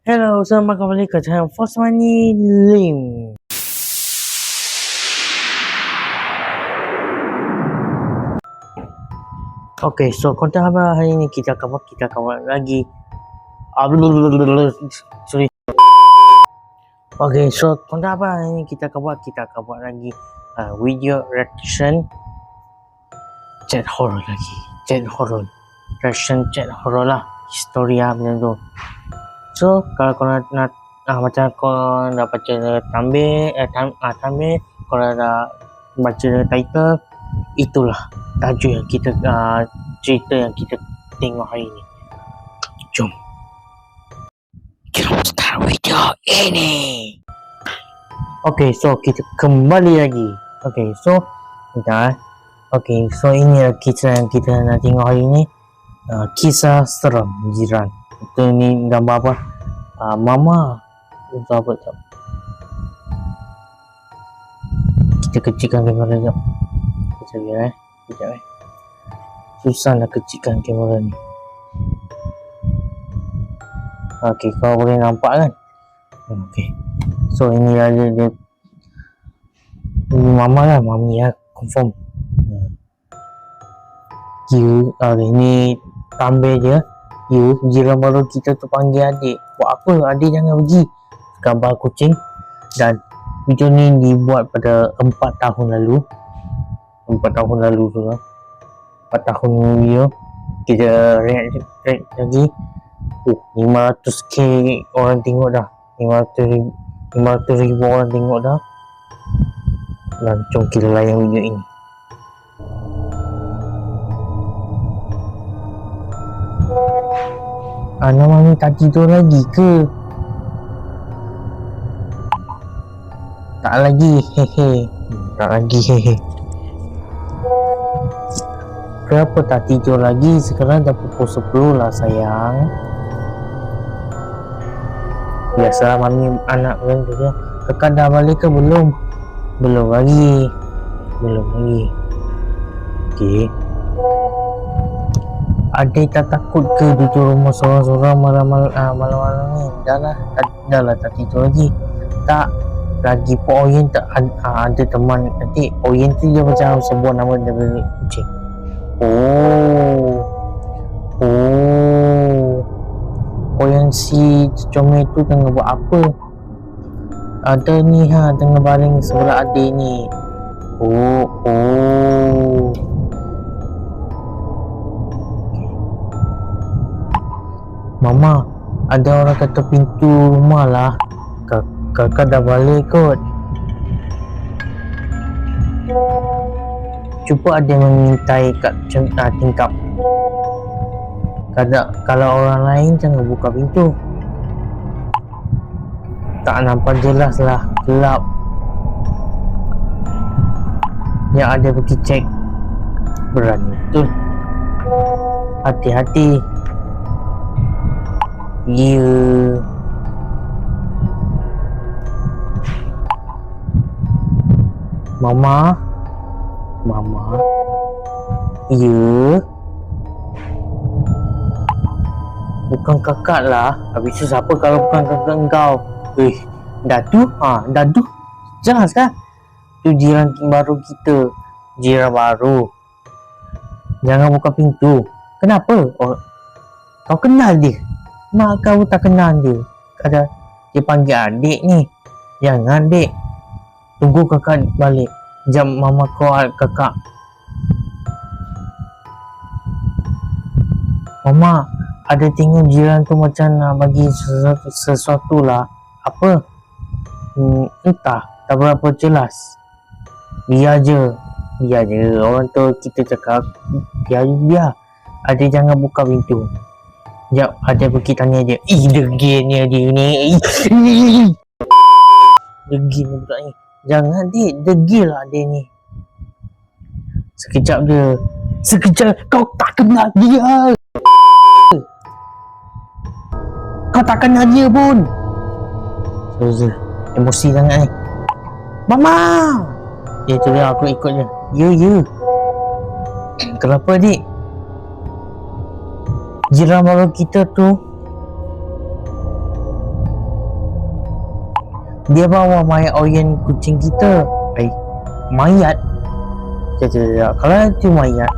Hello, selamat kembali ke channel Force Money Lim. Okay, so konten apa hari ini kita cover lagi. Sorry. Okay, so konten apa hari ini kita cover lagi video reaction chat horror lagi. Reaction chat horror lah. Historia macam tu. So kalau kau nak macam kau dah baca thumbnail, kau dah baca title, itulah tajuk yang kita cerita yang kita tengok hari ini. Jom kita start video ini. Okay, so kita kembali lagi. Okay, so ini kisah yang kita nak tengok hari ini. Kisah seram jiran. Itu ni gambar apa? Mama. Itu apa tu? Kita kecilkan kamera jap. Sekejap. Susah nak kecilkan kamera ni. Okey, kau boleh nampak kan? Okey. So ini ada dia. Ini mama lah, mami lah, confirm. Ini tambah je. Jiran baru kita tu panggil adik. Buat apa? Adik jangan pergi. Gambar kucing. Dan video ni dibuat pada 4 tahun lalu. 4 tahun video. Kita react lagi. 500k orang tengok dah. 500,000 orang tengok dah. Lancung kita layan video ini. Nama ni tak tidur lagi ke? Tak lagi, Kenapa tak tidur lagi? Sekarang dah pukul 10 lah sayang. Biasalah mami anak kan dia. Kakak dah balik ke belum? Belum lagi. Okey. Adik tak takut ke duduk rumah seorang-seorang malam-malam ni? Dah lah tak tidur lagi. Tak lagi Pak Oyen tak ada teman adik. Oyen tu dia macam sebuah nama daripada kucing. Oyen si comel tu tengah buat apa? Ada ni tengah baring sebelah adik ni. Mama, ada orang ketuk pintu rumah lah. Kakak dah balik kot. Cuba ada mengintai kat tingkap. Kalau orang lain jangan buka pintu. Tak nampak jelas lah, gelap. Yang ada pergi cek. Berani betul. Hati-hati. Mama. Bukan kakak lah. Habis tu siapa kalau bukan kakak engkau? Dadu. Jelas kan? Tu jiran baru kita. Jiran baru. Jangan buka pintu. Kenapa? Kau kenal dia? Mak kau tak kenal dia. Dia panggil adik ni. Jangan adik. Tunggu kakak balik. Jam mama kau kakak. Mama, ada tengok jiran tu macam nak bagi sesuatu lah. Apa? Entah. Tak berapa jelas. Biar je. Orang tu kita cakap. Biar. Adik jangan buka pintu. Sekejap, ada pergi tanya dia. Degilnya dia ni. Degil budak ni. Jangan dik, degil lah dia ni. Sekejap, kau tak kenal dia. Kau tak kenal dia pun. So, emosi sangat ni. Mama! Tu dia, aku ikut je. Ya. Kenapa dik? Jiran baru kita tu Dia bawa mayat Oyen kucing kita. Mayat? Tidak. Kalau itu mayat,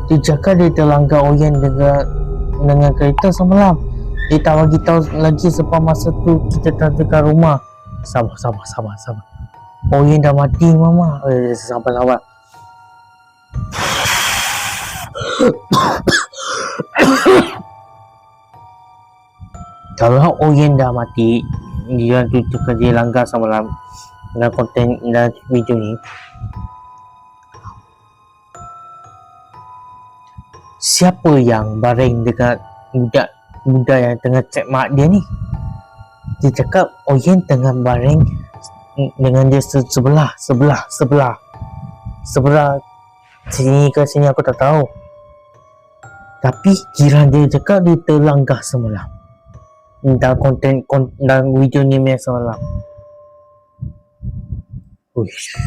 dia cakap dia terlanggar Oyen dengan kereta semalam. Dia tak bagi tahu lagi sebab masa tu kita tak dekat rumah. Sabar. Oyen dah mati mama. Sabar. Kalau Oyen dah mati, dia tu cakap dia langgar semalam dalam konten dalam video ni. Siapa yang baring dekat budak yang tengah cek mak dia ni? Dia cakap Oyen tengah baring dengan dia sebelah sini ke sini aku tak tahu. Tapi jiran dia cakap dia terlanggar semalam dalam konten dalam video ni semalam. Uish,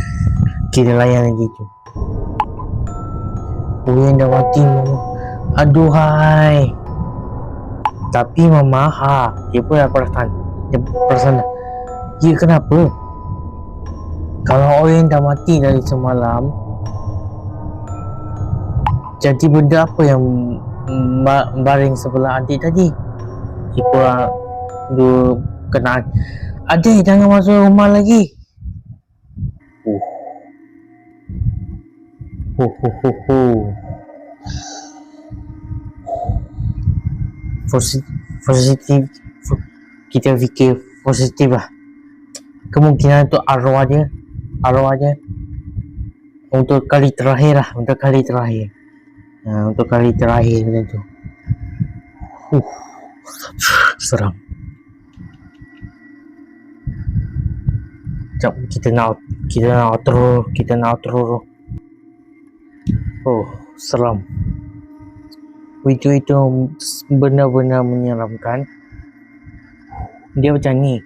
kira layan lagi tu. Oyen dah mati mama. Aduhai. Tapi mama dia pun dah perasan. Ya kenapa? Kalau Oyen dah mati dari semalam, jadi benda apa yang baring sebelah adik tadi? Dia pun kenaan. Adik jangan masuk rumah lagi. Positif. Kita fikir positif lah. Kemungkinan untuk arwah dia untuk kali terakhir lah. Untuk kali terakhir macam tu. Seram. Sekejap, kita nak outro. Seram. Video itu benar-benar menyeramkan. Dia macam ni.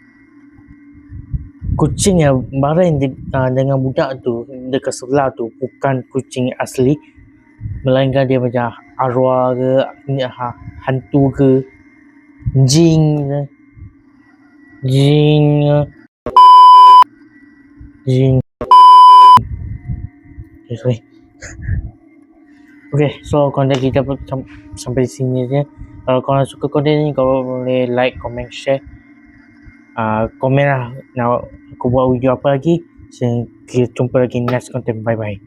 Kucing yang baring dengan budak tu dekat sebelah tu bukan kucing asli, melainkan dia macam arwah ke, hantu ke, jin. Sorry. Okay, so konten kita sampai di sini je. Kalau korang suka konten ni, korang boleh like, comment, share. Komen lah nak aku buat video apa lagi. Kita jumpa lagi next content. Bye bye.